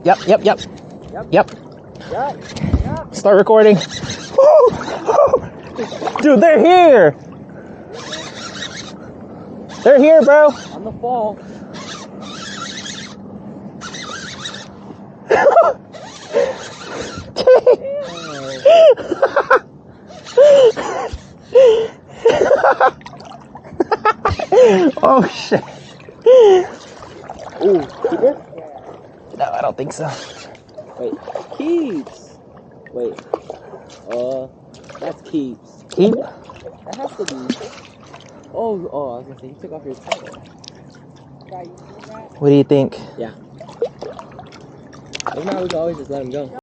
Yep. Yep. Start recording. Dude, they're here. They're here, bro. On the fall. Oh shit. Ooh, keeper? No, I don't think so. Wait, keeps. Wait. That's keeps. Keep? That has to be. Oh, I was gonna say he took off your title. What do you think? Yeah. If not, we can always just let him go.